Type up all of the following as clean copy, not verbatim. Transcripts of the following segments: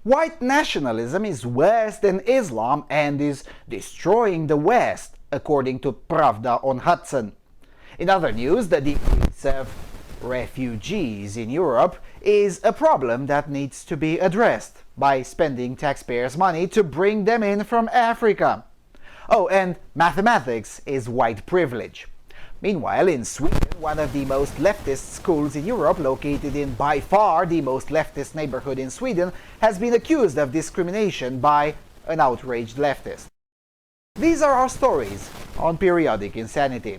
White nationalism is worse than Islam and is destroying the West, according to Pravda on Hudson. In other news, the decrease of refugees in Europe is a problem that needs to be addressed by spending taxpayers' money to bring them in from Africa. Oh, and mathematics is white privilege. Meanwhile, in Sweden, one of the most leftist schools in Europe, located in by far the most leftist neighborhood in Sweden, has been accused of discrimination by an outraged leftist. These are our stories on Periodic Insanity.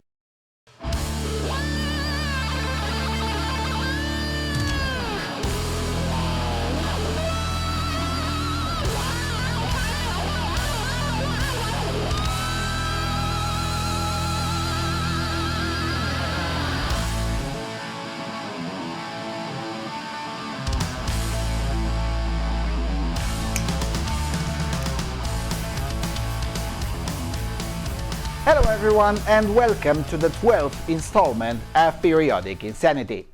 Hello everyone and welcome to the 12th installment of Periodic Insanity.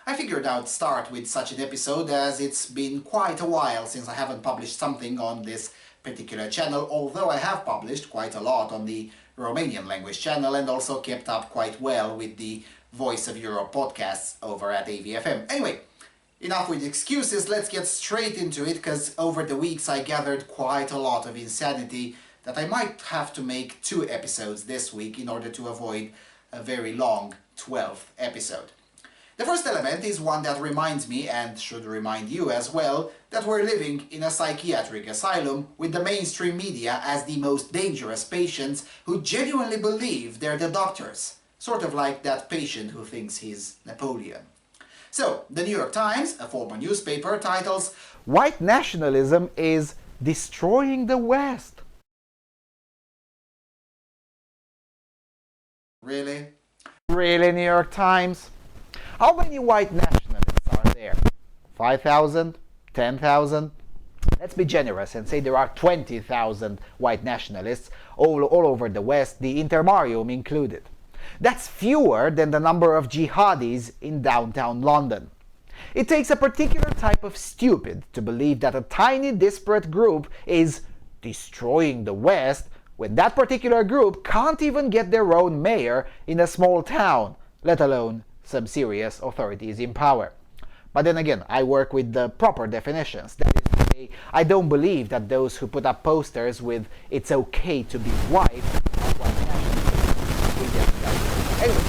I figured I'd start with such an episode as it's been quite a while since I haven't published something on this particular channel, although I have published quite a lot on the Romanian language channel and also kept up quite well with the Voice of Europe podcasts over at AVFM. Anyway, enough with excuses, let's get straight into it, because over the weeks I gathered quite a lot of insanity that I might have to make 2 episodes this week in order to avoid a very long 12th episode. The first element is one that reminds me, and should remind you as well, that we're living in a psychiatric asylum with the mainstream media as the most dangerous patients who genuinely believe they're the doctors. Sort of like that patient who thinks he's Napoleon. So, the New York Times, a former newspaper, titles White nationalism is destroying the West. Really? Really, New York Times? How many white nationalists are there? 5,000? 10,000? Let's be generous and say there are 20,000 white nationalists all over the West, the intermarium included. That's fewer than the number of jihadis in downtown London. It takes a particular type of stupid to believe that a tiny disparate group is destroying the West when that particular group can't even get their own mayor in a small town, let alone some serious authorities in power. But then again, I work with the proper definitions. That is to say, I don't believe that those who put up posters with "it's okay to be white" are white nationalists. Anyway,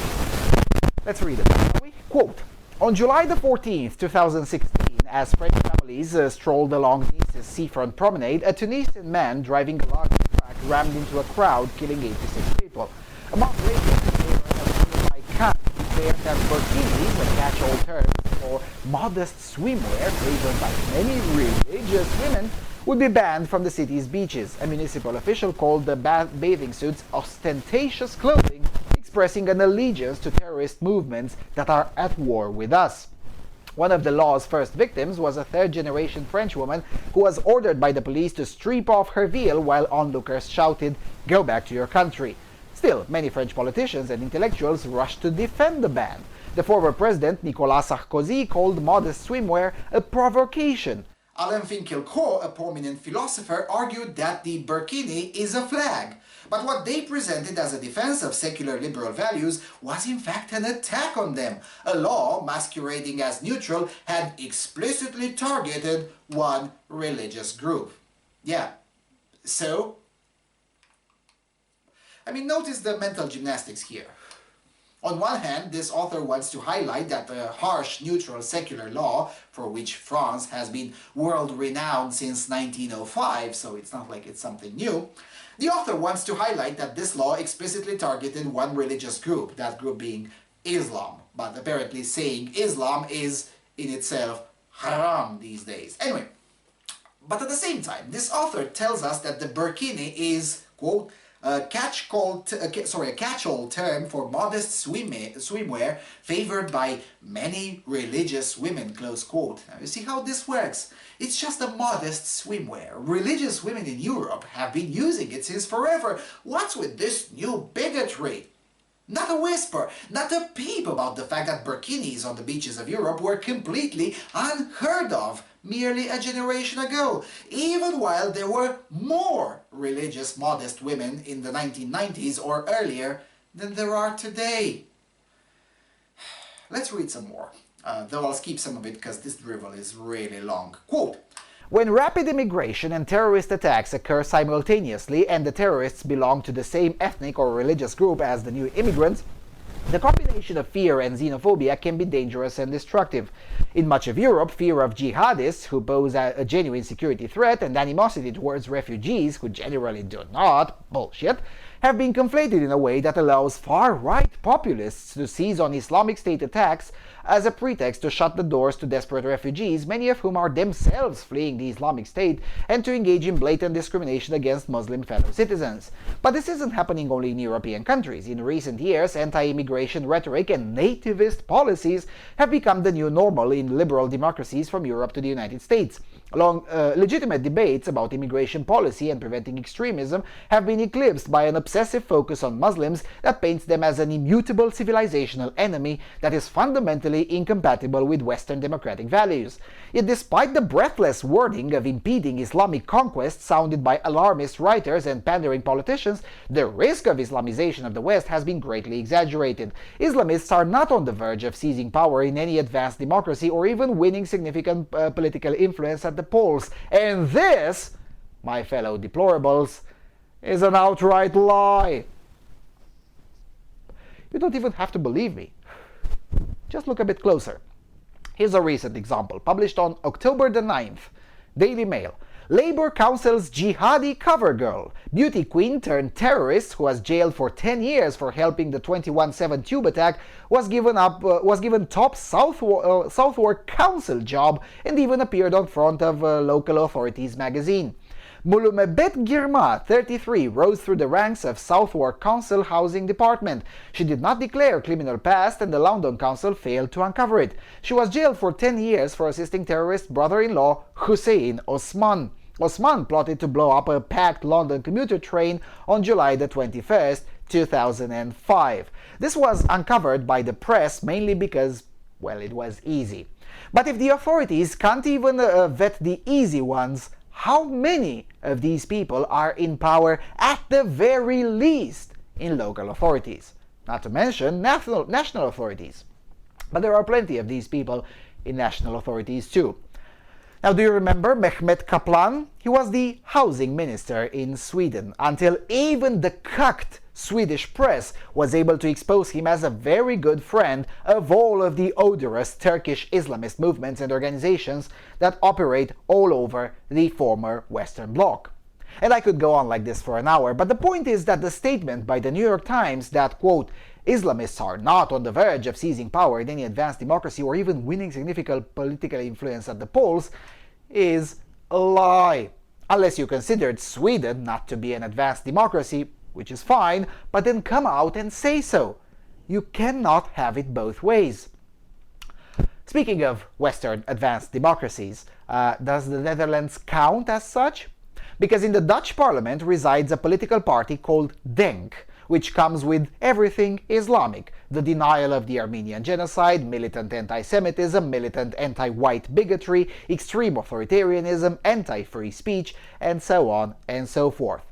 let's read it, shall we? Quote, on July the 14th, 2016, as French families strolled along Nice's seafront promenade, a Tunisian man driving a large truck rammed into a crowd, killing 86 people. A month later, the mayor of Malawi declared that burkinis, a catch-all term for modest swimwear favored by many religious women, would be banned from the city's beaches. A municipal official called the bathing suits ostentatious clothing, expressing an allegiance to terrorist movements that are at war with us. One of the law's first victims was a third-generation French woman who was ordered by the police to strip off her veil while onlookers shouted, "Go back to your country." Still, many French politicians and intellectuals rushed to defend the ban. The former president, Nicolas Sarkozy, called modest swimwear a provocation. Alain Finkielkraut, a prominent philosopher, argued that the burkini is a flag. But what they presented as a defense of secular liberal values was in fact an attack on them. A law, masquerading as neutral, had explicitly targeted one religious group. Yeah, so? Notice the mental gymnastics here. On one hand, this author wants to highlight that the harsh, neutral, secular law, for which France has been world-renowned since 1905, so it's not like it's something new, the author wants to highlight that this law explicitly targeted one religious group, that group being Islam, but apparently saying Islam is in itself haram these days. Anyway, but at the same time, this author tells us that the burkini is, quote, a catch-all term for modest swimwear favored by many religious women, close quote. Now, you see how this works? It's just a modest swimwear. Religious women in Europe have been using it since forever. What's with this new bigotry? Not a whisper, not a peep about the fact that burkinis on the beaches of Europe were completely unheard of merely a generation ago, even while there were more religious modest women in the 1990s or earlier than there are today. Let's read some more, though I'll skip some of it because this drivel is really long. Quote, "When rapid immigration and terrorist attacks occur simultaneously and the terrorists belong to the same ethnic or religious group as the new immigrants, the combination of fear and xenophobia can be dangerous and destructive. In much of Europe, fear of jihadists, who pose a genuine security threat, and animosity towards refugees, who generally do not, bullshit, have been conflated in a way that allows far-right populists to seize on Islamic State attacks as a pretext to shut the doors to desperate refugees, many of whom are themselves fleeing the Islamic State, and to engage in blatant discrimination against Muslim fellow citizens. But this isn't happening only in European countries. In recent years, anti-immigration rhetoric and nativist policies have become the new normal in liberal democracies from Europe to the United States. Legitimate debates about immigration policy and preventing extremism have been eclipsed by an obsessive focus on Muslims that paints them as an immutable civilizational enemy that is fundamentally incompatible with Western democratic values. Yet despite the breathless wording of impeding Islamic conquest sounded by alarmist writers and pandering politicians, the risk of Islamization of the West has been greatly exaggerated. Islamists are not on the verge of seizing power in any advanced democracy or even winning significant political influence at the polls. And this, my fellow deplorables, is an outright lie. You don't even have to believe me. Just look a bit closer. Here's a recent example, published on October the 9th. Daily Mail. Labour Council's jihadi cover girl, beauty queen turned terrorist who was jailed for 10 years for helping the 21/7 tube attack, was given top Southwark Council job and even appeared on front of Local Authorities magazine. Mulumebet Girma, 33, rose through the ranks of Southwark Council Housing Department. She did not declare criminal past and the London Council failed to uncover it. She was jailed for 10 years for assisting terrorist brother-in-law Hussein Osman. Osman plotted to blow up a packed London commuter train on July the 21st, 2005. This was uncovered by the press mainly because, well, it was easy. But if the authorities can't even vet the easy ones, how many of these people are in power at the very least in local authorities? Not to mention national authorities. But there are plenty of these people in national authorities too. Now, do you remember Mehmet Kaplan? He was the housing minister in Sweden until even the cucked Swedish press was able to expose him as a very good friend of all of the odorous Turkish Islamist movements and organizations that operate all over the former Western Bloc. And I could go on like this for an hour, but the point is that the statement by the New York Times that, quote, Islamists are not on the verge of seizing power in any advanced democracy or even winning significant political influence at the polls is a lie. Unless you considered Sweden not to be an advanced democracy, which is fine, but then come out and say so. You cannot have it both ways. Speaking of Western advanced democracies, does the Netherlands count as such? Because in the Dutch parliament resides a political party called DENK, which comes with everything Islamic: the denial of the Armenian genocide, militant anti-Semitism, militant anti-white bigotry, extreme authoritarianism, anti-free speech, and so on and so forth.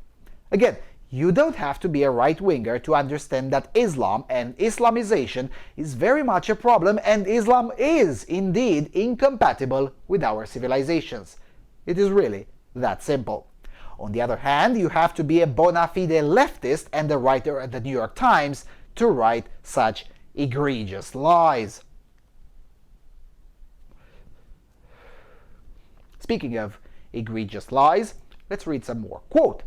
Again, you don't have to be a right-winger to understand that Islam and Islamization is very much a problem, and Islam is indeed incompatible with our civilizations. It is really that simple. On the other hand, you have to be a bona fide leftist and a writer at the New York Times to write such egregious lies. Speaking of egregious lies, let's read some more. Quote,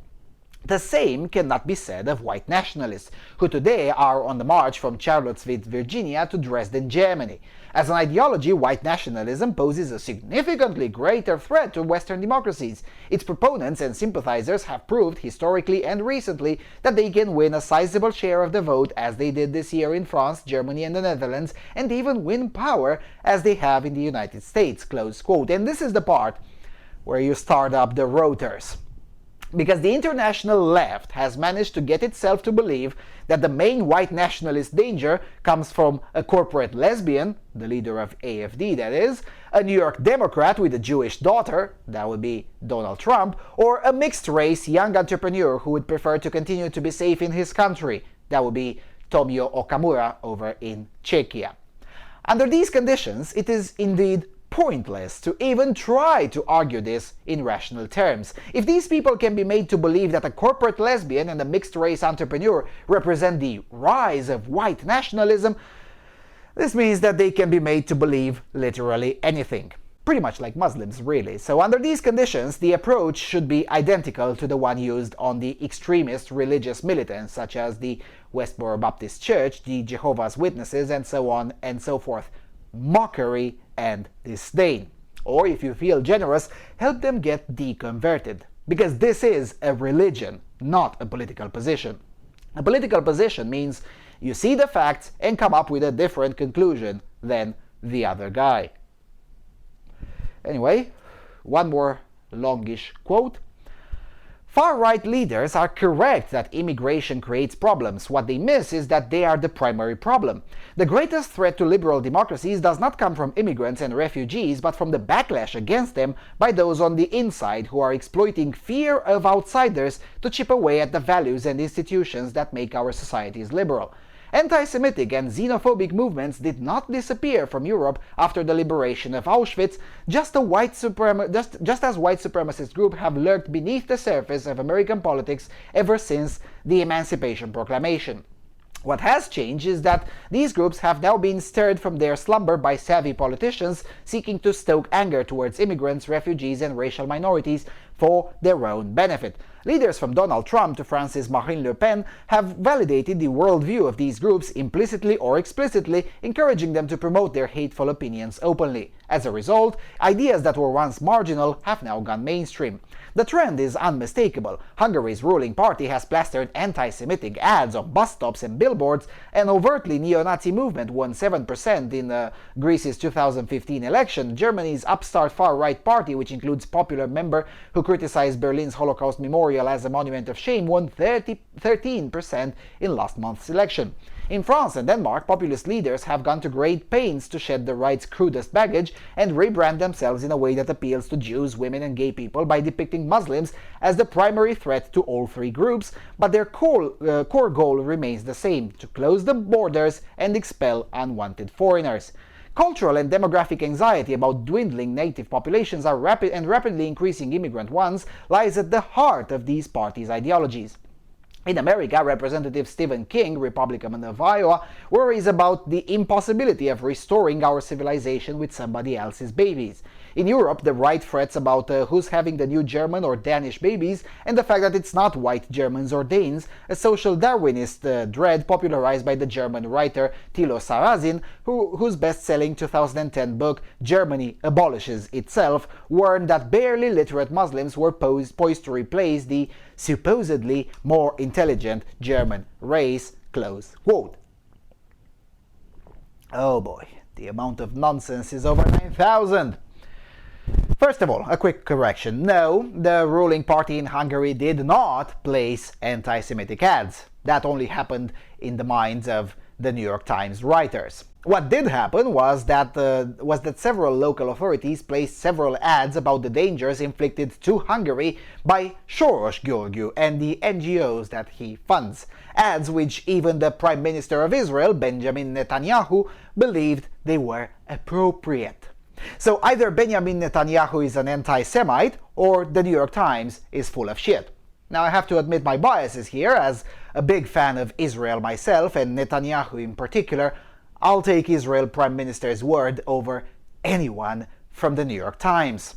the same cannot be said of white nationalists, who today are on the march from Charlottesville, Virginia to Dresden, Germany. As an ideology, white nationalism poses a significantly greater threat to Western democracies. Its proponents and sympathizers have proved historically and recently that they can win a sizable share of the vote, as they did this year in France, Germany, and the Netherlands, and even win power as they have in the United States. Close quote. And this is the part where you start up the rotors. Because the international left has managed to get itself to believe that the main white nationalist danger comes from a corporate lesbian, the leader of AfD that is, a New York Democrat with a Jewish daughter, that would be Donald Trump, or a mixed-race young entrepreneur who would prefer to continue to be safe in his country, that would be Tomio Okamura over in Czechia. Under these conditions, it is indeed pointless to even try to argue this in rational terms. If these people can be made to believe that a corporate lesbian and a mixed-race entrepreneur represent the rise of white nationalism, this means that they can be made to believe literally anything. Pretty much like Muslims, really. So under these conditions, the approach should be identical to the one used on the extremist religious militants, such as the Westboro Baptist Church, the Jehovah's Witnesses, and so on and so forth. Mockery and disdain. Or if you feel generous, help them get deconverted. Because this is a religion, not a political position. A political position means you see the facts and come up with a different conclusion than the other guy. Anyway, one more longish quote. Far-right leaders are correct that immigration creates problems. What they miss is that they are the primary problem. The greatest threat to liberal democracies does not come from immigrants and refugees, but from the backlash against them by those on the inside who are exploiting fear of outsiders to chip away at the values and institutions that make our societies liberal. Anti-Semitic and xenophobic movements did not disappear from Europe after the liberation of Auschwitz, just as white supremacist groups have lurked beneath the surface of American politics ever since the Emancipation Proclamation. What has changed is that these groups have now been stirred from their slumber by savvy politicians seeking to stoke anger towards immigrants, refugees, and racial minorities for their own benefit. Leaders from Donald Trump to Francis Marine Le Pen have validated the worldview of these groups implicitly or explicitly, encouraging them to promote their hateful opinions openly. As a result, ideas that were once marginal have now gone mainstream. The trend is unmistakable. Hungary's ruling party has plastered anti-Semitic ads on bus stops and billboards. An overtly neo-Nazi movement won 7% in Greece's 2015 election. Germany's upstart far-right party, which includes Popular member who criticized Berlin's Holocaust Memorial as a monument of shame, won 13% in last month's election. In France and Denmark, populist leaders have gone to great pains to shed the right's crudest baggage and rebrand themselves in a way that appeals to Jews, women, and gay people by depicting Muslims as the primary threat to all three groups, but their core goal remains the same: to close the borders and expel unwanted foreigners. Cultural and demographic anxiety about dwindling native populations and rapidly increasing immigrant ones lies at the heart of these parties' ideologies. In America, Representative Stephen King, Republican of Iowa, worries about the impossibility of restoring our civilization with somebody else's babies. In Europe, the right frets about who's having the new German or Danish babies, and the fact that it's not white Germans or Danes, a social Darwinist dread popularized by the German writer Thilo Sarrazin, whose best-selling 2010 book Germany Abolishes Itself warned that barely literate Muslims were poised to replace the supposedly more intelligent German race. Close quote. Oh boy, the amount of nonsense is over 9,000. First of all, a quick correction. No, the ruling party in Hungary did not place anti-Semitic ads. That only happened in the minds of the New York Times writers. What did happen was that several local authorities placed several ads about the dangers inflicted to Hungary by Soros György and the NGOs that he funds. Ads which even the Prime Minister of Israel, Benjamin Netanyahu, believed they were appropriate. So either Benjamin Netanyahu is an anti-Semite, or the New York Times is full of shit. Now I have to admit my biases here. As a big fan of Israel myself, and Netanyahu in particular, I'll take Israel Prime Minister's word over anyone from the New York Times.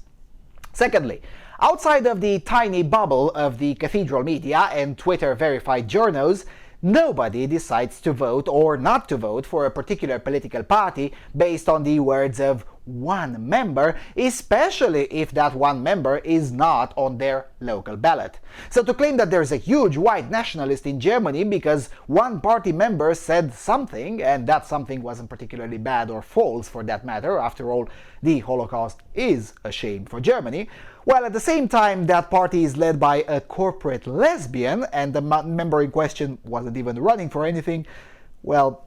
Secondly, outside of the tiny bubble of the cathedral media and Twitter-verified journos, nobody decides to vote or not to vote for a particular political party based on the words of one member, especially if that one member is not on their local ballot. So to claim that there's a huge white nationalist in Germany because one party member said something, and that something wasn't particularly bad or false for that matter, after all, the Holocaust is a shame for Germany, while at the same time that party is led by a corporate lesbian and the member in question wasn't even running for anything, well,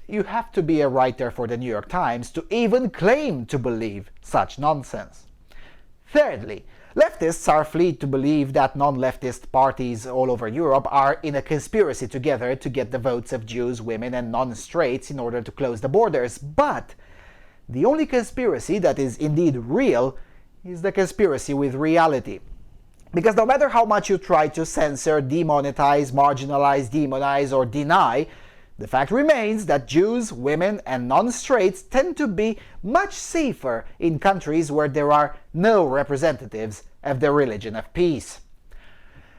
you have to be a writer for the New York Times to even claim to believe such nonsense. Thirdly, leftists are free to believe that non-leftist parties all over Europe are in a conspiracy together to get the votes of Jews, women and non-straights in order to close the borders, but the only conspiracy that is indeed real is the conspiracy with reality. Because no matter how much you try to censor, demonetize, marginalize, demonize or deny, the fact remains that Jews, women, and non-straights tend to be much safer in countries where there are no representatives of the religion of peace.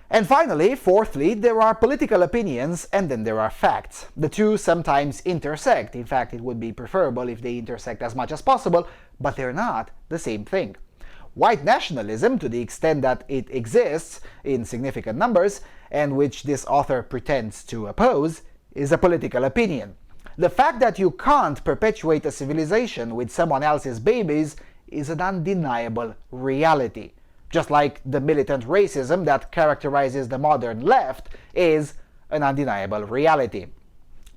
And finally, fourthly, there are political opinions and then there are facts. The two sometimes intersect. In fact, it would be preferable if they intersect as much as possible, but they're not the same thing. White nationalism, to the extent that it exists in significant numbers, and which this author pretends to oppose, is a political opinion. The fact that you can't perpetuate a civilization with someone else's babies is an undeniable reality. Just like the militant racism that characterizes the modern left is an undeniable reality.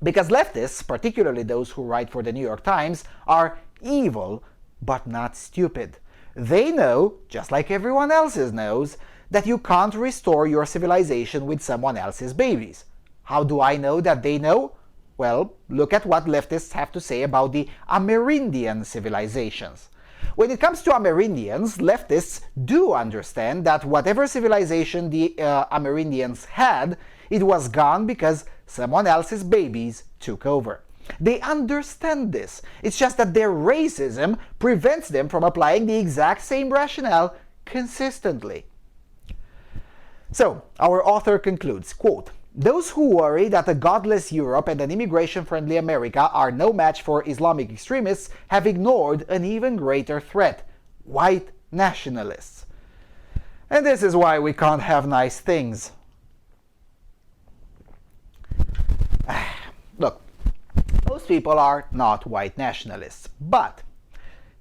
Because leftists, particularly those who write for the New York Times, are evil but not stupid. They know, just like everyone else knows, that you can't restore your civilization with someone else's babies. How do I know that they know? Well, look at what leftists have to say about the Amerindian civilizations. When it comes to Amerindians, leftists do understand that whatever civilization the Amerindians had, it was gone because someone else's babies took over. They understand this. It's just that their racism prevents them from applying the exact same rationale consistently. So, our author concludes, quote, "Those who worry that a godless Europe and an immigration-friendly America are no match for Islamic extremists have ignored an even greater threat, white nationalists." And this is why we can't have nice things. Look, most people are not white nationalists, but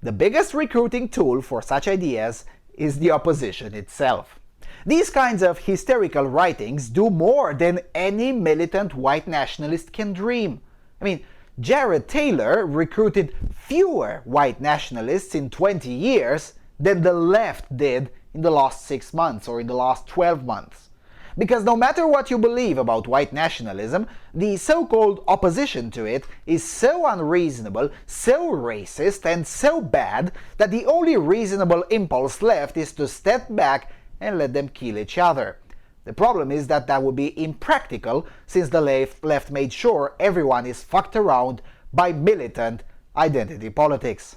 the biggest recruiting tool for such ideas is the opposition itself. These kinds of hysterical writings do more than any militant white nationalist can dream. I mean, Jared Taylor recruited fewer white nationalists in 20 years than the left did in the last 6 months or in the last 12 months. Because no matter what you believe about white nationalism, the so-called opposition to it is so unreasonable, so racist, and so bad that the only reasonable impulse left is to step back and let them kill each other. The problem is that that would be impractical since the left made sure everyone is fucked around by militant identity politics.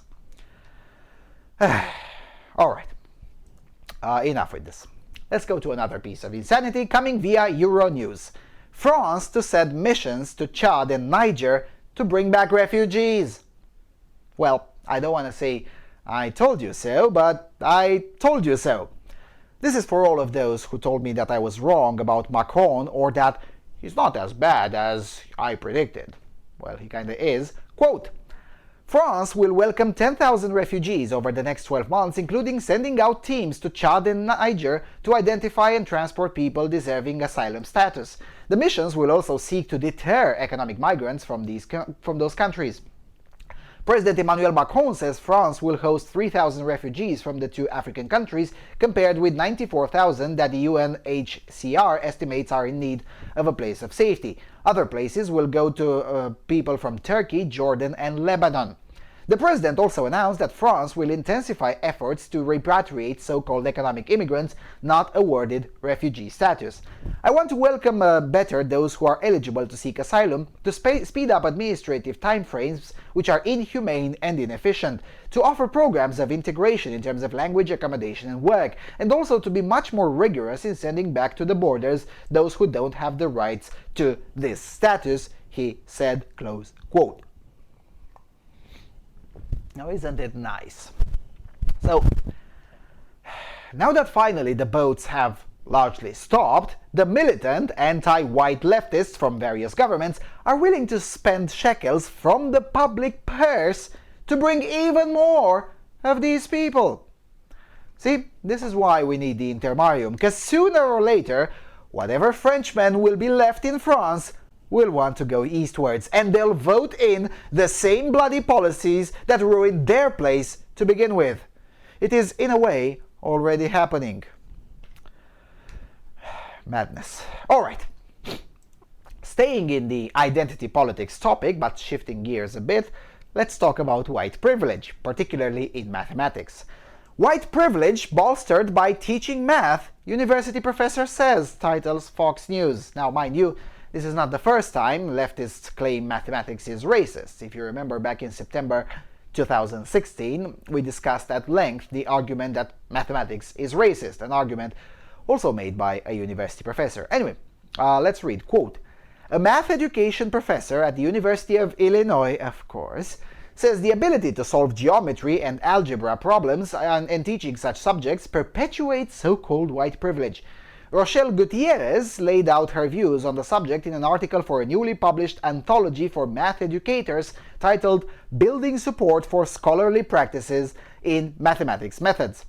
Alright, enough with this. Let's go to another piece of insanity coming via Euronews. France to send missions to Chad and Niger to bring back refugees. Well, I don't want to say I told you so, but I told you so. This is for all of those who told me that I was wrong about Macron or that he's not as bad as I predicted. Well, he kinda is. Quote, "France will welcome 10,000 refugees over the next 12 months, including sending out teams to Chad and Niger to identify and transport people deserving asylum status. The missions will also seek to deter economic migrants from those countries." President Emmanuel Macron says France will host 3,000 refugees from the two African countries, compared with 94,000 that the UNHCR estimates are in need of a place of safety. Other places will go to people from Turkey, Jordan, and Lebanon. The president also announced that France will intensify efforts to repatriate so-called economic immigrants not awarded refugee status. "I want to welcome better those who are eligible to seek asylum, to speed up administrative timeframes which are inhumane and inefficient, to offer programs of integration in terms of language, accommodation and work, and also to be much more rigorous in sending back to the borders those who don't have the rights to this status," he said, close quote. Now, isn't it nice? So, now that finally the boats have largely stopped, the militant anti-white leftists from various governments are willing to spend shekels from the public purse to bring even more of these people. See, this is why we need the intermarium, because sooner or later, whatever Frenchmen will be left in France will want to go eastwards, and they'll vote in the same bloody policies that ruined their place to begin with. It is, in a way, already happening. Madness. Alright. Staying in the identity politics topic, but shifting gears a bit, let's talk about white privilege, particularly in mathematics. White privilege bolstered by teaching math, university professor says, titles Fox News. Now, mind you, this is not the first time leftists claim mathematics is racist. If you remember, back in September 2016, we discussed at length the argument that mathematics is racist, an argument also made by a university professor. Anyway, let's read, quote, "A math education professor at the University of Illinois, of course, says the ability to solve geometry and algebra problems and teaching such subjects perpetuates so-called white privilege. Rochelle Gutierrez laid out her views on the subject in an article for a newly published anthology for math educators titled Building Support for Scholarly Practices in Mathematics Methods.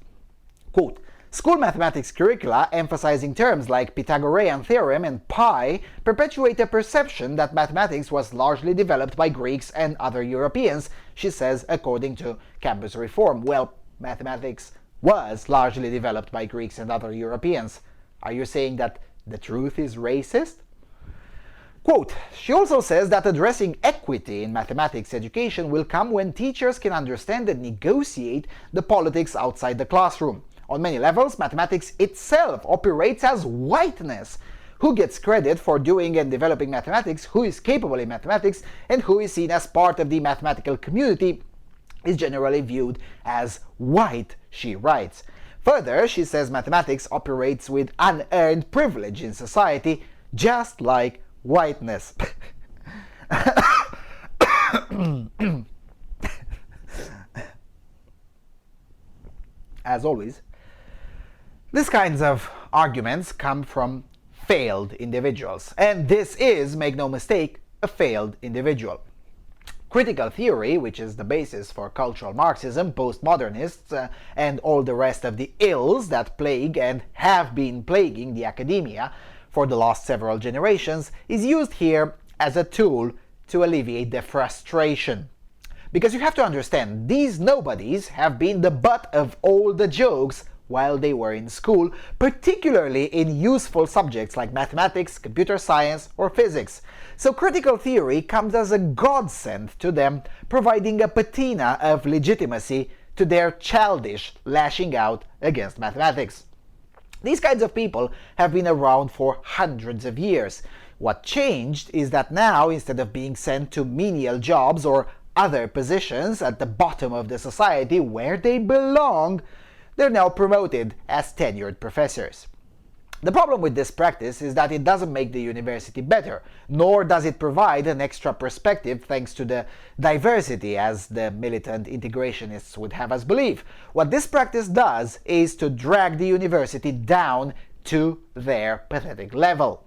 Quote, "School mathematics curricula emphasizing terms like Pythagorean theorem and pi perpetuate a perception that mathematics was largely developed by Greeks and other Europeans," she says, according to Campus Reform. Well, mathematics was largely developed by Greeks and other Europeans. Are you saying that the truth is racist? Quote, "She also says that addressing equity in mathematics education will come when teachers can understand and negotiate the politics outside the classroom. On many levels, mathematics itself operates as whiteness. Who gets credit for doing and developing mathematics, who is capable in mathematics, and who is seen as part of the mathematical community is generally viewed as white," she writes. Further, she says mathematics operates with unearned privilege in society, just like whiteness. As always, these kinds of arguments come from failed individuals, and this is, make no mistake, a failed individual. Critical theory, which is the basis for cultural Marxism, postmodernists, and all the rest of the ills that plague and have been plaguing the academia for the last several generations, is used here as a tool to alleviate the frustration. Because you have to understand, these nobodies have been the butt of all the jokes while they were in school, particularly in useful subjects like mathematics, computer science, or physics. So critical theory comes as a godsend to them, providing a patina of legitimacy to their childish lashing out against mathematics. These kinds of people have been around for hundreds of years. What changed is that now, instead of being sent to menial jobs or other positions at the bottom of the society where they belong, they're now promoted as tenured professors. The problem with this practice is that it doesn't make the university better, nor does it provide an extra perspective thanks to the diversity, as the militant integrationists would have us believe. What this practice does is to drag the university down to their pathetic level.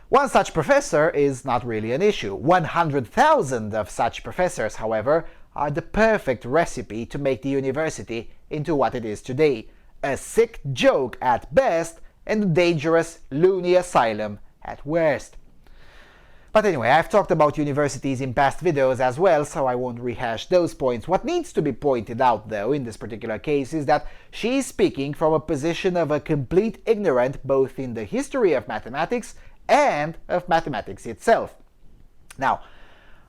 One such professor is not really an issue. 100,000 of such professors, however, are the perfect recipe to make the university into what it is today. A sick joke at best and a dangerous loony asylum at worst. But anyway, I've talked about universities in past videos as well, so I won't rehash those points. What needs to be pointed out, though, in this particular case is that she is speaking from a position of a complete ignorant both in the history of mathematics and of mathematics itself. Now,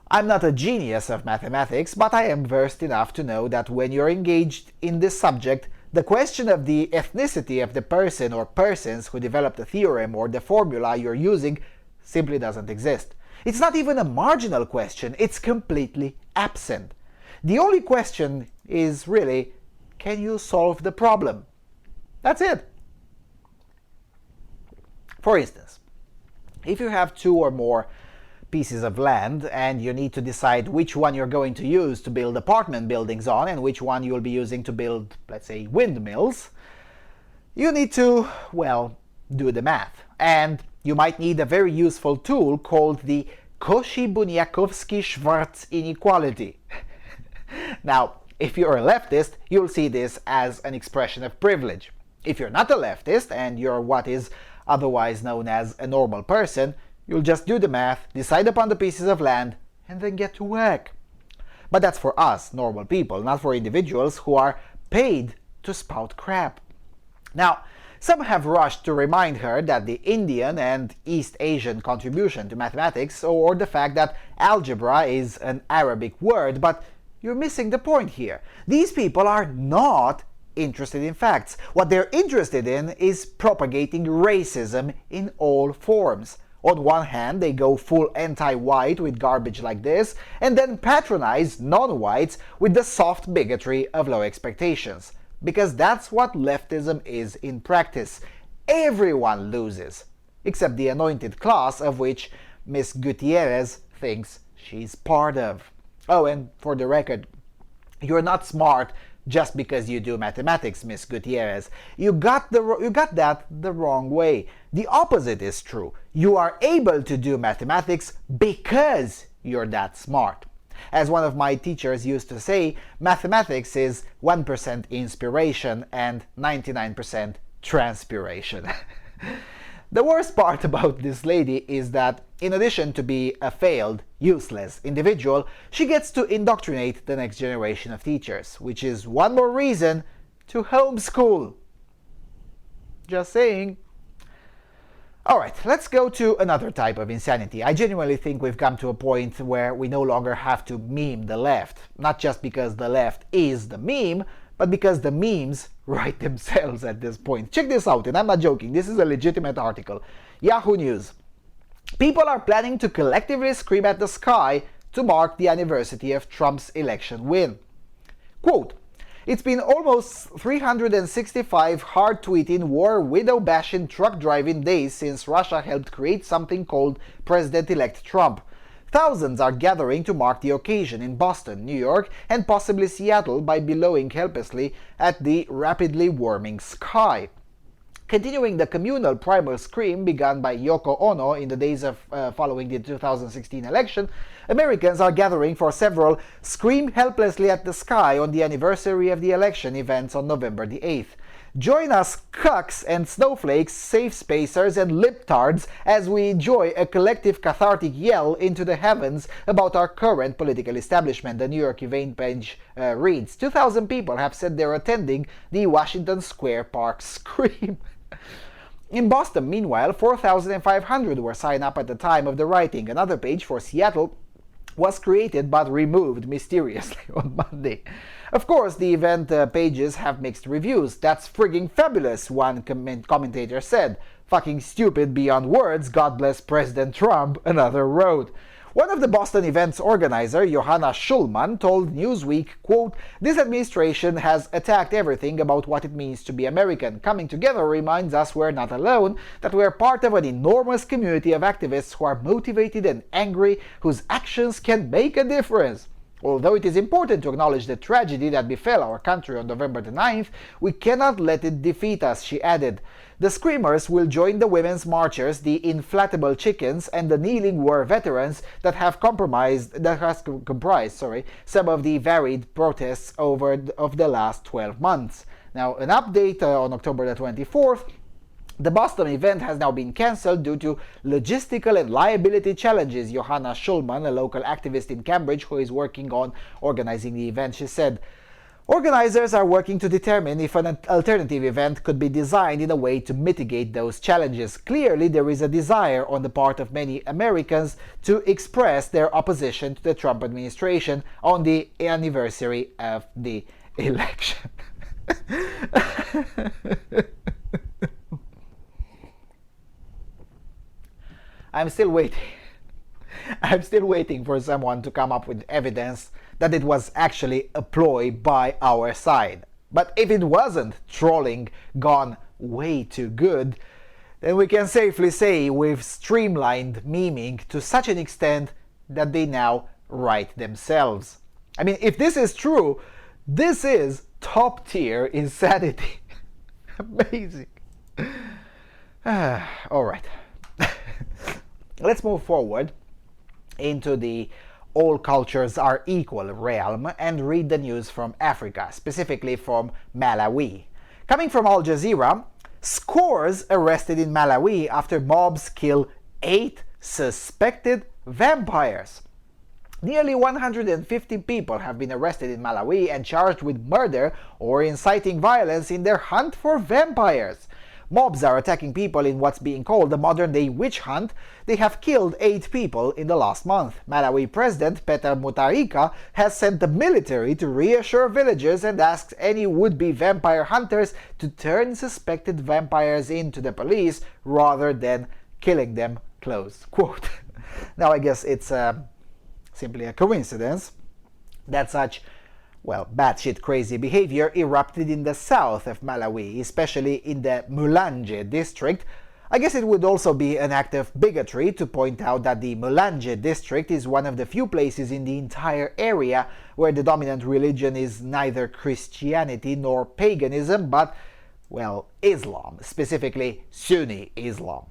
I'm not a genius of mathematics, but I am versed enough to know that when you're engaged in this subject, the question of the ethnicity of the person or persons who developed the theorem or the formula you're using simply doesn't exist. It's not even a marginal question, it's completely absent. The only question is really, can you solve the problem? That's it. For instance, if you have two or more pieces of land and you need to decide which one you're going to use to build apartment buildings on and which one you'll be using to build, let's say, windmills, you need to, well, do the math. And you might need a very useful tool called the Cauchy-Bunyakovsky-Schwarz inequality. Now, if you're a leftist, you'll see this as an expression of privilege. If you're not a leftist and you're what is otherwise known as a normal person, you'll just do the math, decide upon the pieces of land, and then get to work. But that's for us, normal people, not for individuals who are paid to spout crap. Now, some have rushed to remind her that the Indian and East Asian contribution to mathematics, or the fact that algebra is an Arabic word, but you're missing the point here. These people are not interested in facts. What they're interested in is propagating racism in all forms. On one hand, they go full anti-white with garbage like this, and then patronize non-whites with the soft bigotry of low expectations. Because that's what leftism is in practice. Everyone loses, except the anointed class of which Miss Gutierrez thinks she's part of. Oh, and for the record, you're not smart just because you do mathematics, Miss Gutierrez. You got that the wrong way. The opposite is true. You are able to do mathematics because you're that smart. As one of my teachers used to say, mathematics is 1% inspiration and 99% transpiration. The worst part about this lady is that, in addition to be a failed, useless individual, she gets to indoctrinate the next generation of teachers, which is one more reason to homeschool. Just saying. Alright, let's go to another type of insanity. I genuinely think we've come to a point where we no longer have to meme the left. Not just because the left is the meme, but because the memes write themselves at this point. Check this out, and I'm not joking, this is a legitimate article. Yahoo News. People are planning to collectively scream at the sky to mark the anniversary of Trump's election win. Quote, "It's been almost 365 hard-tweeting, war widow-bashing, truck-driving days since Russia helped create something called President-elect Trump. Thousands are gathering to mark the occasion in Boston, New York, and possibly Seattle by billowing helplessly at the rapidly warming sky." Continuing the communal primal scream begun by Yoko Ono in the days of following the 2016 election, Americans are gathering for several Scream Helplessly at the Sky on the anniversary of the election events on November the 8th. Join us cucks and snowflakes, safe spacers and liptards as we enjoy a collective cathartic yell into the heavens about our current political establishment. The New York event page reads, 2,000 people have said they're attending the Washington Square Park Scream. In Boston, meanwhile, 4,500 were signed up at the time of the writing. Another page for Seattle was created but removed mysteriously on Monday. Of course, the event pages have mixed reviews. "That's frigging fabulous," one commentator said. "Fucking stupid beyond words, God bless President Trump," another wrote. One of the Boston event's organizer, Johanna Schulman, told Newsweek, quote, "This administration has attacked everything about what it means to be American. Coming together reminds us we're not alone, that we're part of an enormous community of activists who are motivated and angry, whose actions can make a difference. Although it is important to acknowledge the tragedy that befell our country on November the 9th, we cannot let it defeat us," she added. The Screamers will join the women's marchers, the inflatable chickens, and the kneeling war veterans that has comprised some of the varied protests of the last 12 months. Now, an update on October the 24th. The Boston event has now been cancelled due to logistical and liability challenges. Johanna Schulman, a local activist in Cambridge who is working on organizing the event, she said, "Organizers are working to determine if an alternative event could be designed in a way to mitigate those challenges. Clearly, there is a desire on the part of many Americans to express their opposition to the Trump administration on the anniversary of the election." I'm still waiting. I'm still waiting for someone to come up with evidence that it was actually a ploy by our side. But if it wasn't trolling gone way too good, then we can safely say we've streamlined memeing to such an extent that they now write themselves. I mean, if this is true, this is top-tier insanity. Amazing. Alright. Let's move forward into the all cultures are equal realm and read the news from Africa, specifically from Malawi. Coming from Al Jazeera, scores arrested in Malawi after mobs kill 8 suspected vampires. Nearly 150 people have been arrested in Malawi and charged with murder or inciting violence in their hunt for vampires. Mobs are attacking people in what's being called a modern-day witch hunt. They have killed 8 people in the last month. Malawi President Peter Mutharika has sent the military to reassure villagers and asks any would-be vampire hunters to turn suspected vampires into the police rather than killing them. Close quote. Now I guess it's simply a coincidence that such batshit crazy behavior erupted in the south of Malawi, especially in the Mulanje district. I guess it would also be an act of bigotry to point out that the Mulanje district is one of the few places in the entire area where the dominant religion is neither Christianity nor paganism, but, Islam, specifically Sunni Islam.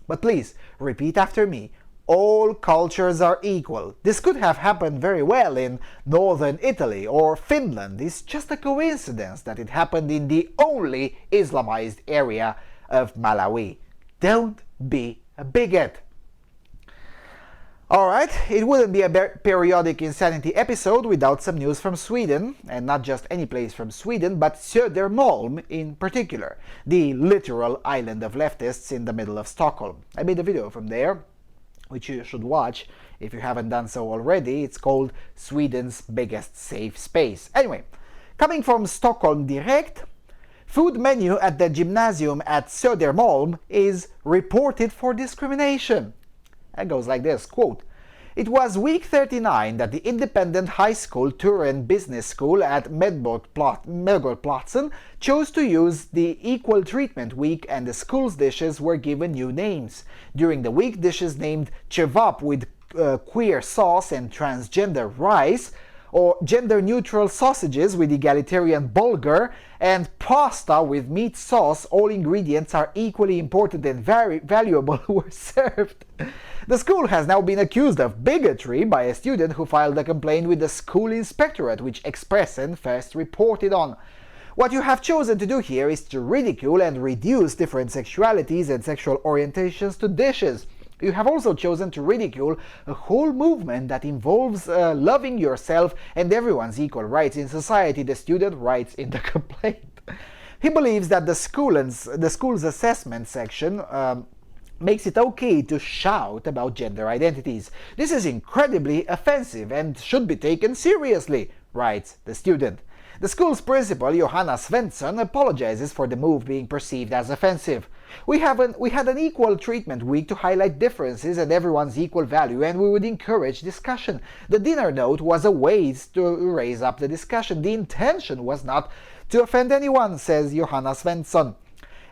But please, repeat after me. All cultures are equal. This could have happened very well in northern Italy or Finland. It's just a coincidence that it happened in the only Islamized area of Malawi. Don't be a bigot. Alright, it wouldn't be a periodic insanity episode without some news from Sweden, and not just any place from Sweden, but Södermalm in particular, the literal island of leftists in the middle of Stockholm. I made a video from there, which you should watch if you haven't done so already. It's called Sweden's Biggest Safe Space. Anyway, coming from Stockholm Direkt, food menu at the gymnasium at Södermalm is reported for discrimination. It goes like this, quote, "It was week 39 that the independent high school Turen Business School at Medborgarplatsen chose to use the Equal Treatment Week, and the school's dishes were given new names. During the week, dishes named Chevap with queer sauce and transgender rice, or gender-neutral sausages with egalitarian bulgur, and pasta with meat sauce, all ingredients are equally important and very valuable, were served. The school has now been accused of bigotry by a student who filed a complaint with the school inspectorate, which Expressen first reported on. What you have chosen to do here is to ridicule and reduce different sexualities and sexual orientations to dishes. You have also chosen to ridicule a whole movement that involves loving yourself and everyone's equal rights in society," the student writes in the complaint. He believes that the school's assessment section makes it okay to shout about gender identities. "This is incredibly offensive and should be taken seriously," writes the student. The school's principal, Johanna Svensson, apologizes for the move being perceived as offensive. We had an equal treatment week to highlight differences and everyone's equal value, and we would encourage discussion. The dinner note was a way to raise up the discussion. The intention was not to offend anyone," says Johanna Svensson.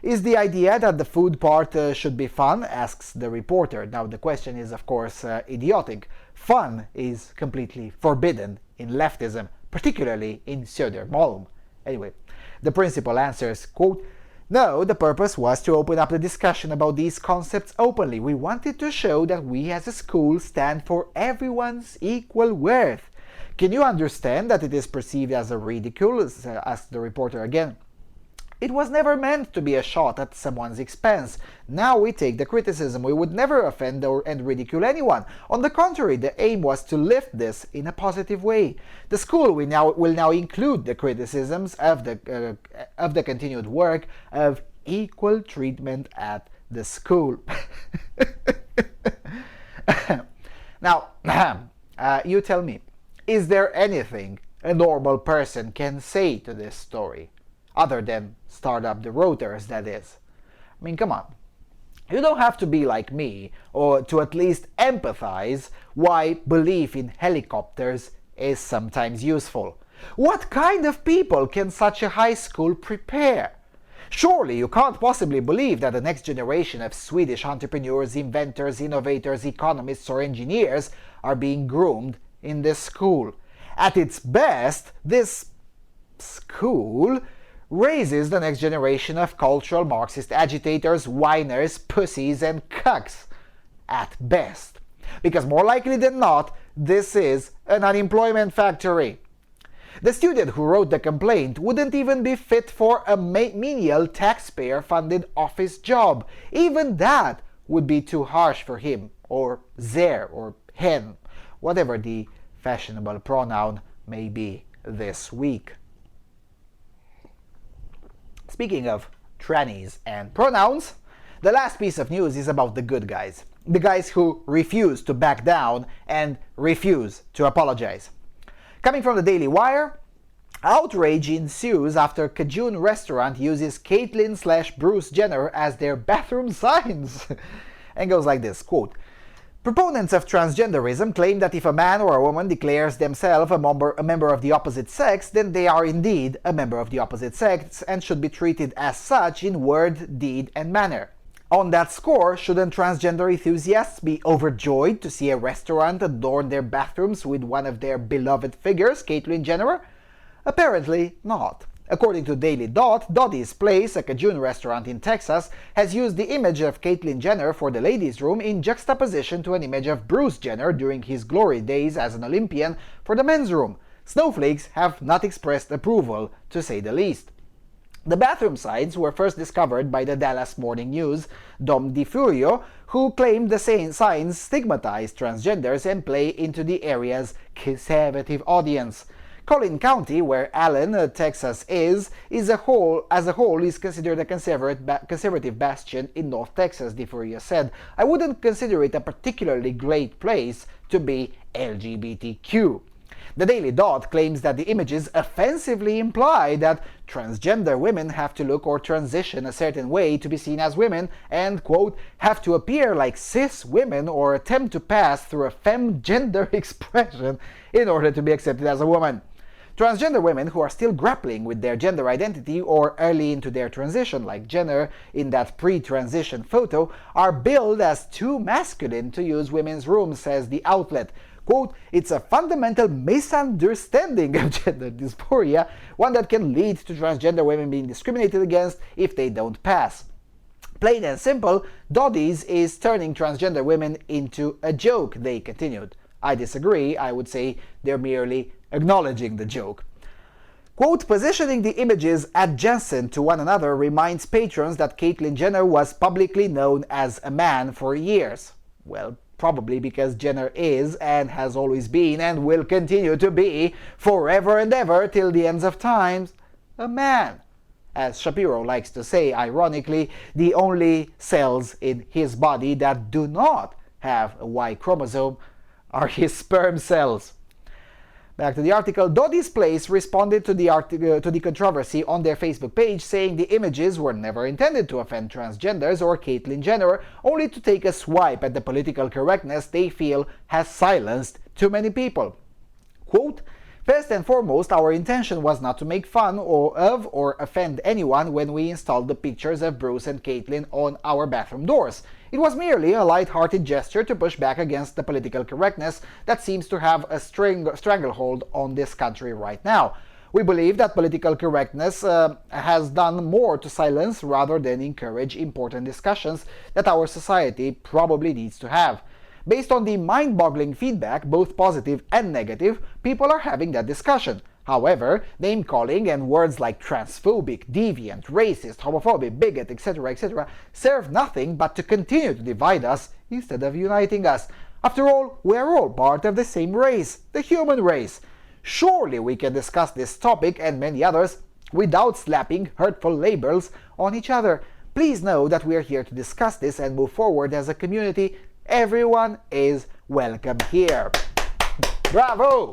"Is the idea that the food part should be fun?" asks the reporter. Now the question is, of course, idiotic. Fun is completely forbidden in leftism, particularly in Södermalm. Anyway, the principal answers, quote, "No, the purpose was to open up the discussion about these concepts openly. We wanted to show that we as a school stand for everyone's equal worth. Can you understand that it is perceived as a ridicule?" asks the reporter again. "It was never meant to be a shot at someone's expense. Now we take the criticism. We would never offend and ridicule anyone. On the contrary, the aim was to lift this in a positive way. The school will now include the criticisms of the continued work of equal treatment at the school." Now, you tell me, is there anything a normal person can say to this story? Other than start up the rotors, that is. I mean, come on. You don't have to be like me, or to at least empathize why belief in helicopters is sometimes useful. What kind of people can such a high school prepare? Surely you can't possibly believe that the next generation of Swedish entrepreneurs, inventors, innovators, economists, or engineers are being groomed in this school. At its best, this school raises the next generation of cultural Marxist agitators, whiners, pussies, and cucks. At best. Because more likely than not, this is an unemployment factory. The student who wrote the complaint wouldn't even be fit for a menial taxpayer-funded office job. Even that would be too harsh for him, or there, or hen, whatever the fashionable pronoun may be this week. Speaking of trannies and pronouns, the last piece of news is about the good guys. The guys who refuse to back down and refuse to apologize. Coming from the Daily Wire, outrage ensues after Cajun restaurant uses Caitlyn/Bruce Jenner as their bathroom signs. And goes like this, quote, "Proponents of transgenderism claim that if a man or a woman declares themselves a member of the opposite sex, then they are indeed a member of the opposite sex and should be treated as such in word, deed, and manner. On that score, shouldn't transgender enthusiasts be overjoyed to see a restaurant adorn their bathrooms with one of their beloved figures, Caitlyn Jenner? Apparently not. According to Daily Dot, Dottie's Place, a Cajun restaurant in Texas, has used the image of Caitlyn Jenner for the ladies' room in juxtaposition to an image of Bruce Jenner during his glory days as an Olympian for the men's room. Snowflakes have not expressed approval, to say the least. The bathroom signs were first discovered by the Dallas Morning News' Dom DiFurio, who claimed the same signs stigmatize transgenders and play into the area's conservative audience. Collin County, where Allen, Texas as a whole is considered a conservative bastion in North Texas, DiFurio said. "I wouldn't consider it a particularly great place to be LGBTQ." The Daily Dot claims that the images offensively imply that transgender women have to look or transition a certain way to be seen as women and, quote, "have to appear like cis women or attempt to pass through a femme-gender expression in order to be accepted as a woman." Transgender women who are still grappling with their gender identity or early into their transition, like Jenner in that pre-transition photo, are billed as too masculine to use women's rooms, says the outlet. Quote, "It's a fundamental misunderstanding of gender dysphoria, one that can lead to transgender women being discriminated against if they don't pass. Plain and simple, Dottie's is turning transgender women into a joke," they continued. I disagree. I would say they're merely acknowledging the joke. Quote, "Positioning the images adjacent to one another reminds patrons that Caitlyn Jenner was publicly known as a man for years." Well, probably because Jenner is and has always been and will continue to be, forever and ever till the ends of times, a man. As Shapiro likes to say, ironically, the only cells in his body that do not have a Y chromosome are his sperm cells. Back to the article. Dottie's Place responded to the controversy on their Facebook page, saying the images were never intended to offend transgenders or Caitlyn Jenner, only to take a swipe at the political correctness they feel has silenced too many people. Quote, "First and foremost, our intention was not to make fun of or offend anyone when we installed the pictures of Bruce and Caitlyn on our bathroom doors. It was merely a light-hearted gesture to push back against the political correctness that seems to have a stranglehold on this country right now. We believe that political correctness has done more to silence rather than encourage important discussions that our society probably needs to have. Based on the mind-boggling feedback, both positive and negative, people are having that discussion. However, name-calling and words like transphobic, deviant, racist, homophobic, bigot, etc., serve nothing but to continue to divide us instead of uniting us. After all, we are all part of the same race, the human race. Surely we can discuss this topic and many others without slapping hurtful labels on each other. Please know that we are here to discuss this and move forward as a community. Everyone is welcome here." Bravo!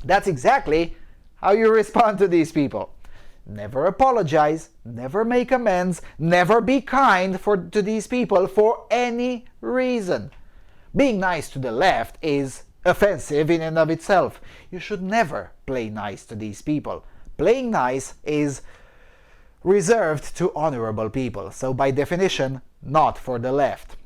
That's exactly how you respond to these people. Never apologize, never make amends, never be kind to these people for any reason. Being nice to the left is offensive in and of itself. You should never play nice to these people. Playing nice is reserved to honorable people, so by definition, not for the left.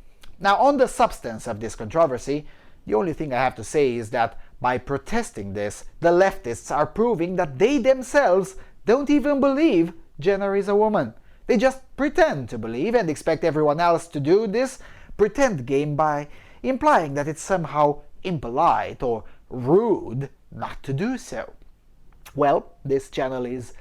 Now, on the substance of this controversy, the only thing I have to say is that by protesting this, the leftists are proving that they themselves don't even believe Jenner is a woman. They just pretend to believe and expect everyone else to do this pretend game by implying that it's somehow impolite or rude not to do so. Well, this channel is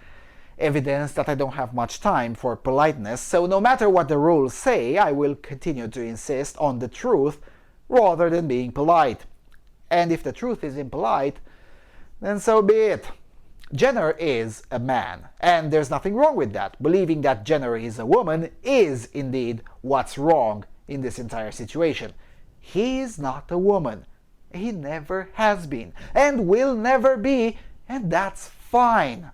evidence that I don't have much time for politeness, so no matter what the rules say, I will continue to insist on the truth rather than being polite. And if the truth is impolite, then so be it. Jenner is a man, and there's nothing wrong with that. Believing that Jenner is a woman is indeed what's wrong in this entire situation. He is not a woman. He never has been, and will never be, and that's fine.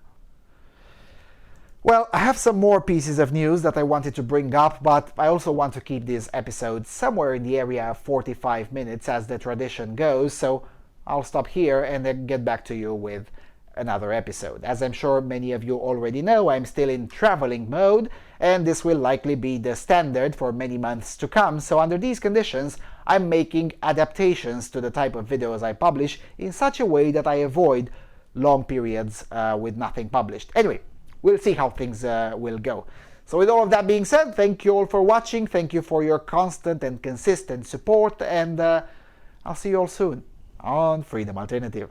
Well, I have some more pieces of news that I wanted to bring up, but I also want to keep this episode somewhere in the area of 45 minutes as the tradition goes, so I'll stop here and then get back to you with another episode. As I'm sure many of you already know, I'm still in traveling mode, and this will likely be the standard for many months to come, so under these conditions, I'm making adaptations to the type of videos I publish in such a way that I avoid long periods with nothing published. Anyway, we'll see how things will go. So with all of that being said, thank you all for watching, thank you for your constant and consistent support, and I'll see you all soon on Freedom Alternative.